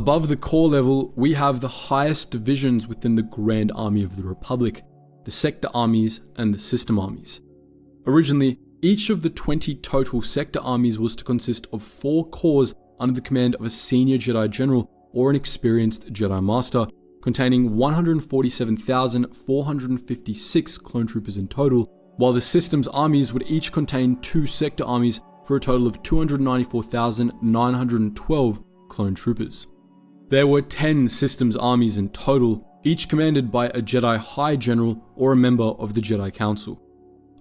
Above the core level, we have the highest divisions within the Grand Army of the Republic, the Sector Armies and the System Armies. Originally, each of the 20 total Sector Armies was to consist of 4 corps under the command of a senior Jedi General or an experienced Jedi Master, containing 147,456 clone troopers in total, while the Systems Armies would each contain 2 Sector Armies for a total of 294,912 clone troopers. There were 10 Systems Armies in total, each commanded by a Jedi High General or a member of the Jedi Council.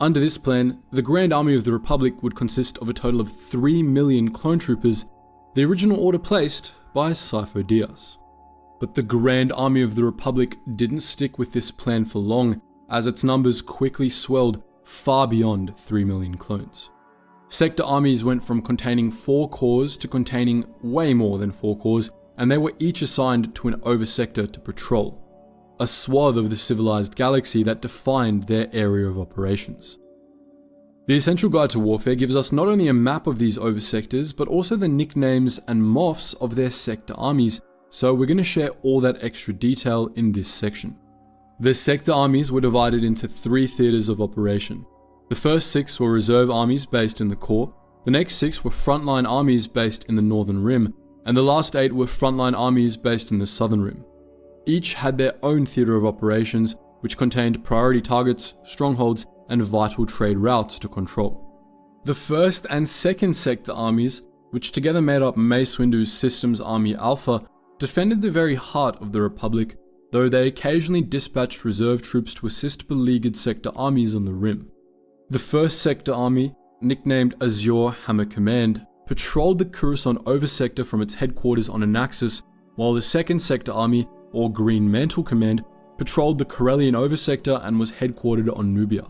Under this plan, the Grand Army of the Republic would consist of a total of 3 million clone troopers, the original order placed by Sifo-Dyas. But the Grand Army of the Republic didn't stick with this plan for long, as its numbers quickly swelled far beyond 3 million clones. Sector Armies went from containing 4 corps to containing way more than 4 corps, and they were each assigned to an over-sector to patrol, a swath of the civilized galaxy that defined their area of operations. The Essential Guide to Warfare gives us not only a map of these over-sectors, but also the nicknames and moths of their sector armies, so we're going to share all that extra detail in this section. The sector armies were divided into 3 theaters of operation. The first 6 were reserve armies based in the core, the next 6 were frontline armies based in the Northern Rim, and the last 8 were frontline armies based in the Southern Rim. Each had their own theater of operations, which contained priority targets, strongholds, and vital trade routes to control. The first and second sector armies, which together made up Mace Windu's Systems Army Alpha, defended the very heart of the Republic, though they occasionally dispatched reserve troops to assist beleaguered sector armies on the Rim. The first sector army, nicknamed Azure Hammer Command, patrolled the Coruscant over-sector from its headquarters on Anaxis, while the second sector army, or Green Mantle Command, patrolled the Corellian over-sector and was headquartered on Nubia.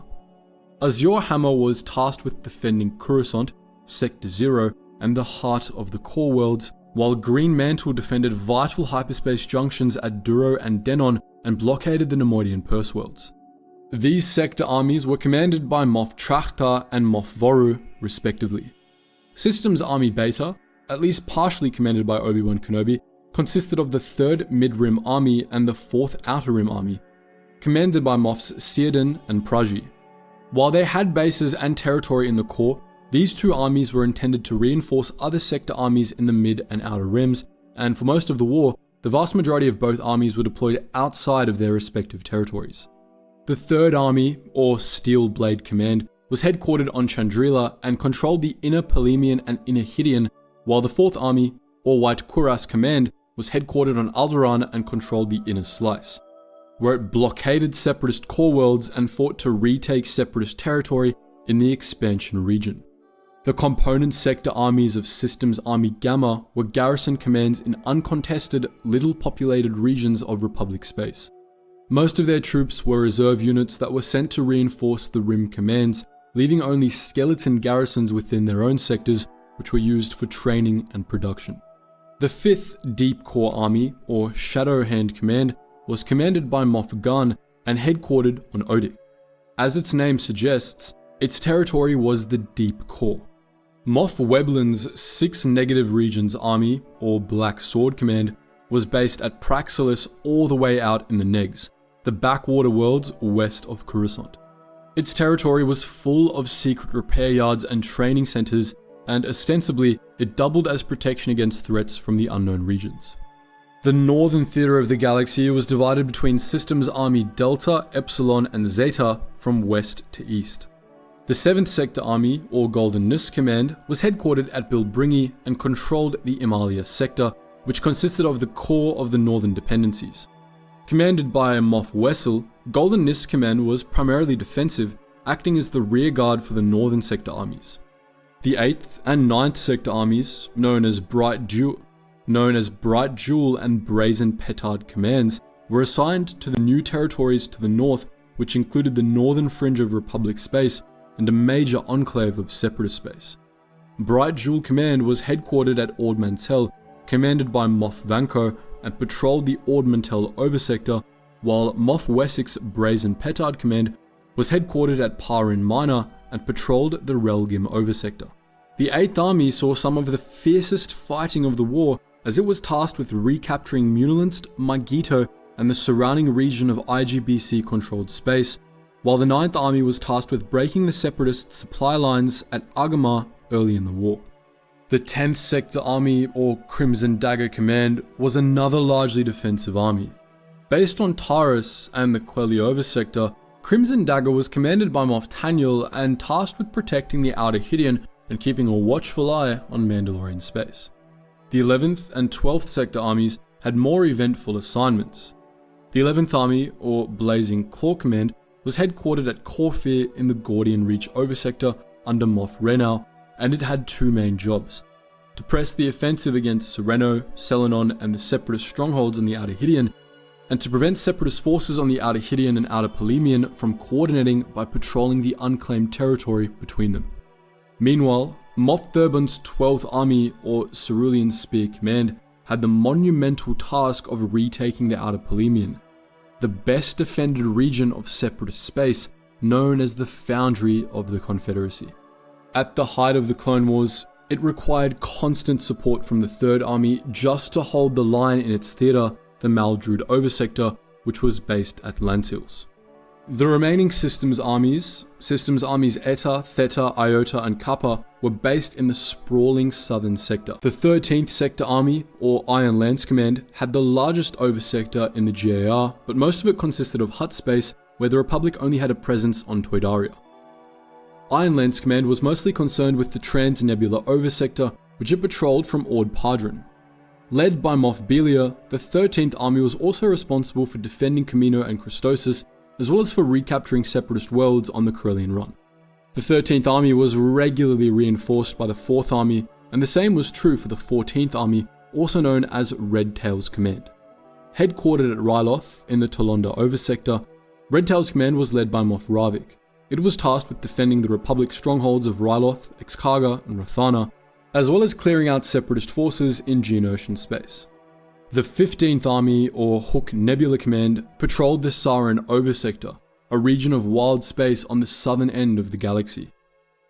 Azure Hammer was tasked with defending Coruscant, Sector 0, and the heart of the core worlds, while Green Mantle defended vital hyperspace junctions at Duro and Denon and blockaded the Nemoidian Purse worlds. These sector armies were commanded by Moff Trachta and Moff Voru, respectively. Systems Army Beta, at least partially commanded by Obi-Wan Kenobi, consisted of the 3rd Mid-Rim Army and the 4th Outer Rim Army, commanded by Moffs Círdan and Praji. While they had bases and territory in the core, these 2 armies were intended to reinforce other sector armies in the mid and outer rims, and for most of the war, the vast majority of both armies were deployed outside of their respective territories. The 3rd Army, or Steel Blade Command, was headquartered on Chandrila and controlled the Inner Polemian and Inner Hydian, while the 4th Army, or White Kuras Command, was headquartered on Alderaan and controlled the Inner Slice, where it blockaded Separatist core worlds and fought to retake Separatist territory in the expansion region. The component sector armies of Systems Army Gamma were garrison commands in uncontested, little populated regions of Republic space. Most of their troops were reserve units that were sent to reinforce the Rim commands, leaving only skeleton garrisons within their own sectors, which were used for training and production. The 5th Deep Core Army, or Shadow Hand Command, was commanded by Moff Gun and headquartered on Odic. As its name suggests, its territory was the Deep Core. Moff Weblin's 6 Negative Regions Army, or Black Sword Command, was based at Praxalis all the way out in the Negs, the backwater worlds west of Coruscant. Its territory was full of secret repair yards and training centers, and ostensibly, it doubled as protection against threats from the unknown regions. The northern theater of the galaxy was divided between Systems Army Delta, Epsilon, and Zeta from west to east. The 7th Sector Army, or Golden Nusk Command, was headquartered at Bilbringi and controlled the Imalia sector, which consisted of the core of the northern dependencies. Commanded by Moff Wessel, Golden Nusk Command was primarily defensive, acting as the rear guard for the northern sector armies. The 8th and 9th Sector Armies, known as Bright Jewel and Brazen Petard Commands, were assigned to the new territories to the north, which included the northern fringe of Republic space and a major enclave of Separatist space. Bright Jewel Command was headquartered at Ord Mantell, commanded by Moff Vanko, and patrolled the Ord Mantell oversector, while Moff Wessex Brazen Petard Command was headquartered at Parin Minor and patrolled the Relgim oversector. The 8th Army saw some of the fiercest fighting of the war as it was tasked with recapturing Munilinsk, Magito, and the surrounding region of IGBC-controlled space, while the 9th Army was tasked with breaking the separatist supply lines at Argamar early in the war. The 10th Sector Army, or Crimson Dagger Command, was another largely defensive army. Based on Taurus and the Queliover sector, Crimson Dagger was commanded by Moff Taniel and tasked with protecting the Outer Hideon and keeping a watchful eye on Mandalorian space. The 11th and 12th Sector Armies had more eventful assignments. The 11th Army, or Blazing Claw Command, was headquartered at Corfir in the Gordian Reach Oversector under Moff Renau, and it had two main jobs: to press the offensive against Sereno, Selenon, and the Separatist strongholds on the Outer Hideon, and to prevent Separatist forces on the Outer Hideon and Outer Polemian from coordinating by patrolling the unclaimed territory between them. Meanwhile, Moff Thurbon's 12th Army, or Cerulean Spear Command, had the monumental task of retaking the Outer Polemian, the best defended region of Separatist space, known as the Foundry of the Confederacy. At the height of the Clone Wars, it required constant support from the 3rd Army just to hold the line in its theatre, the Maldrud Oversector, which was based at Lantils. The remaining Systems Armies Eta, Theta, Iota, and Kappa, were based in the sprawling southern sector. The 13th Sector Army, or Iron Lance Command, had the largest oversector in the GAR, but most of it consisted of hut space, where the Republic only had a presence on Toydaria. Iron Lance Command was mostly concerned with the Trans-Nebula Oversector, which it patrolled from Ord Padron. Led by Moff Belia, the 13th Army was also responsible for defending Camino and Christosis, as well as for recapturing Separatist worlds on the Corellian Run. The 13th Army was regularly reinforced by the 4th Army, and the same was true for the 14th Army, also known as Red Tails Command. Headquartered at Ryloth in the Tolonda Oversector, Red Tails Command was led by Moff Ravik. It was tasked with defending the Republic strongholds of Ryloth, Exkarga, and Rathana, as well as clearing out Separatist forces in Geonosian space. The 15th Army, or Hook Nebula Command, patrolled the Saran Oversector, a region of wild space on the southern end of the galaxy.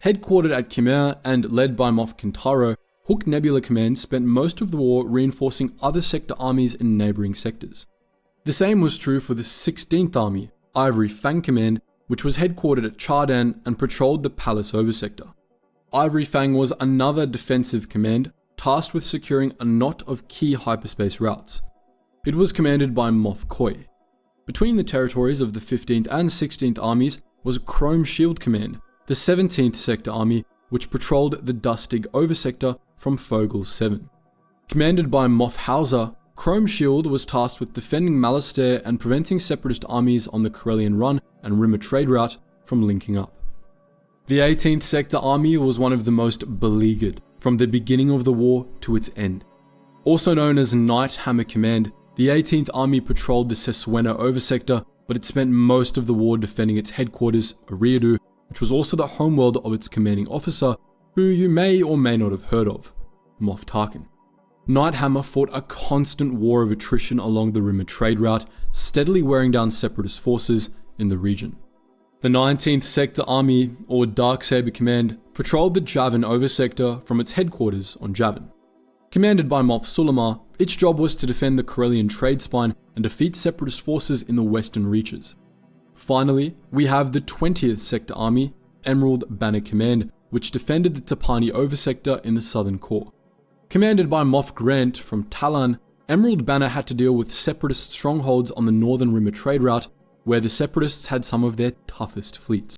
Headquartered at Khmer and led by Moff Kintaro, Hook Nebula Command spent most of the war reinforcing other sector armies in neighbouring sectors. The same was true for the 16th Army, Ivory Fang Command, which was headquartered at Chardan and patrolled the Palace Oversector. Ivory Fang was another defensive command, tasked with securing a knot of key hyperspace routes. It was commanded by Moff Koi. Between the territories of the 15th and 16th Armies was Chrome Shield Command, the 17th Sector Army, which patrolled the Dustig Oversector from Fogel 7. Commanded by Moff Hauser, Chrome Shield was tasked with defending Malastair and preventing Separatist armies on the Corellian Run and Rimmer trade route from linking up. The 18th Sector Army was one of the most beleaguered from the beginning of the war to its end. Also known as Night Hammer Command, the 18th Army patrolled the Seswena Oversector, but it spent most of the war defending its headquarters, Eriadu, which was also the homeworld of its commanding officer, who you may or may not have heard of, Moff Tarkin. Night Hammer fought a constant war of attrition along the Rimmer trade route, steadily wearing down Separatist forces in the region. The 19th Sector Army, or Darksaber Command, patrolled the Javan Oversector from its headquarters on Javan. Commanded by Moff Sulamar, its job was to defend the Corellian trade spine and defeat Separatist forces in the western reaches. Finally, we have the 20th Sector Army, Emerald Banner Command, which defended the Tapani Oversector in the southern core. Commanded by Moff Grant from Talan, Emerald Banner had to deal with Separatist strongholds on the northern Rimmer trade route, where the Separatists had some of their toughest fleets.